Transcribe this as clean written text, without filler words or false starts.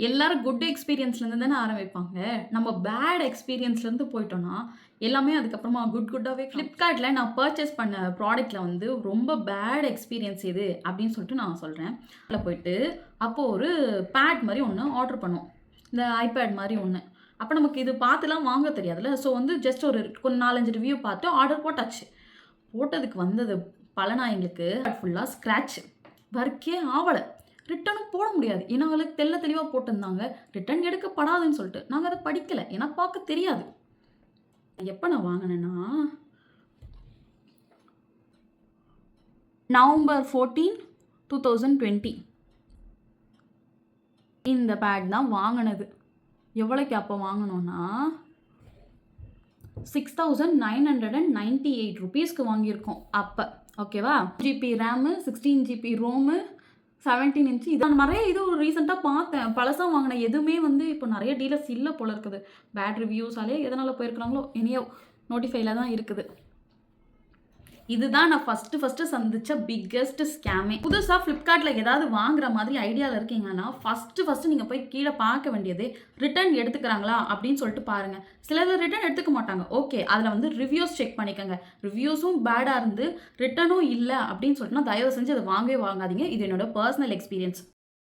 எல்லாரும் குட் எக்ஸ்பீரியன்ஸ்லேருந்து தானே ஆரம்பிப்பாங்க. நம்ம பேட் எக்ஸ்பீரியன்ஸ்லேருந்து போயிட்டோம்னா, எல்லாமே அதுக்கப்புறமா குட்டாவே Flipkartல நான் பர்ச்சேஸ் பண்ண ப்ராடக்ட்ல வந்து ரொம்ப பேட் எக்ஸ்பீரியன்ஸ் எது அப்படின்னு சொல்லிட்டு நான் சொல்றேன். உள்ள போயிட்டு அப்போ ஒரு பேட் மாரி ஒண்ணு ஆர்டர் பண்ணோம். இந்த ஐபேட் மாரி ஒண்ணு. அப்ப நமக்கு இது பார்த்துலாம் வாங்க தெரியாதுல்ல. ஸோ வந்து ஜஸ்ட் ஒரு 4, 5 ரிவ்யூ பார்த்து ஆர்டர் போட்டாச்சு. போட்டதுக்கு வந்தது பலனா எங்களுக்கு ஃபுல்லா ஸ்க்ராட்ச். ஒர்க்கே ஆவல. ரிட்டர்னும் போட முடியாது. ஏன்னா, அவங்களுக்கு தெளிவா போட்டிருந்தாங்க. ரிட்டர்ன் எடுக்கப்படாதுன்னு சொல்லிட்டு. நாங்க அத படிக்கல. ஏன்னா பார்க்க தெரியாது. எப்ப நான் வாங்குனேன்னா, நவம்பர் 14, 2020 இந்த பேட் தான் வாங்குனது. எவ்வளோக்கு அப்போ வாங்குனோம்னா, ₹6,998க்கு வாங்கியிருக்கோம் அப்ப. ஓகேவா? GB RAM, 16 GB ROM, 17 inch இது நிறைய இது ரீசெண்டா பார்த்தேன். பழசா வாங்கின எதுவுமே வந்து இப்போ நிறைய டீலர்ஸ் இல்ல போல இருக்குது. பேட் ரிவ்யூஸாலே எதனால போயிருக்காங்களோ எனியோ நோட்டிஃபைல தான் இருக்குது. இதுதான் நான் ஃபர்ஸ்ட் சந்திச்ச பிக்கெஸ்ட் ஸ்கேமே. புதுசா Flipkartல ஏதாவது வாங்குற மாதிரி ஐடியால இருக்கீங்கன்னா, ஃபர்ஸ்ட் நீங்க போய் கீழ பார்க்க வேண்டியது ரிட்டர்ன் எடுத்துக்கிறாங்களா அப்படின்னு சொல்லிட்டு பாருங்க. சிலர் ரிட்டர்ன் எடுத்துக்க மாட்டாங்க. ஓகே. அதுல வந்து ரிவ்யூஸ் செக் பண்ணிக்கங்க. ரிவ்யூஸும் பேடா இருந்து ரிட்டர்னும் இல்ல அப்படின்னு சொல்லிட்டுனா தயவு செஞ்சு அத வாங்கவே வாங்காதீங்க. இது என்னோட பெர்சனல் எக்ஸ்பீரியன்ஸ்.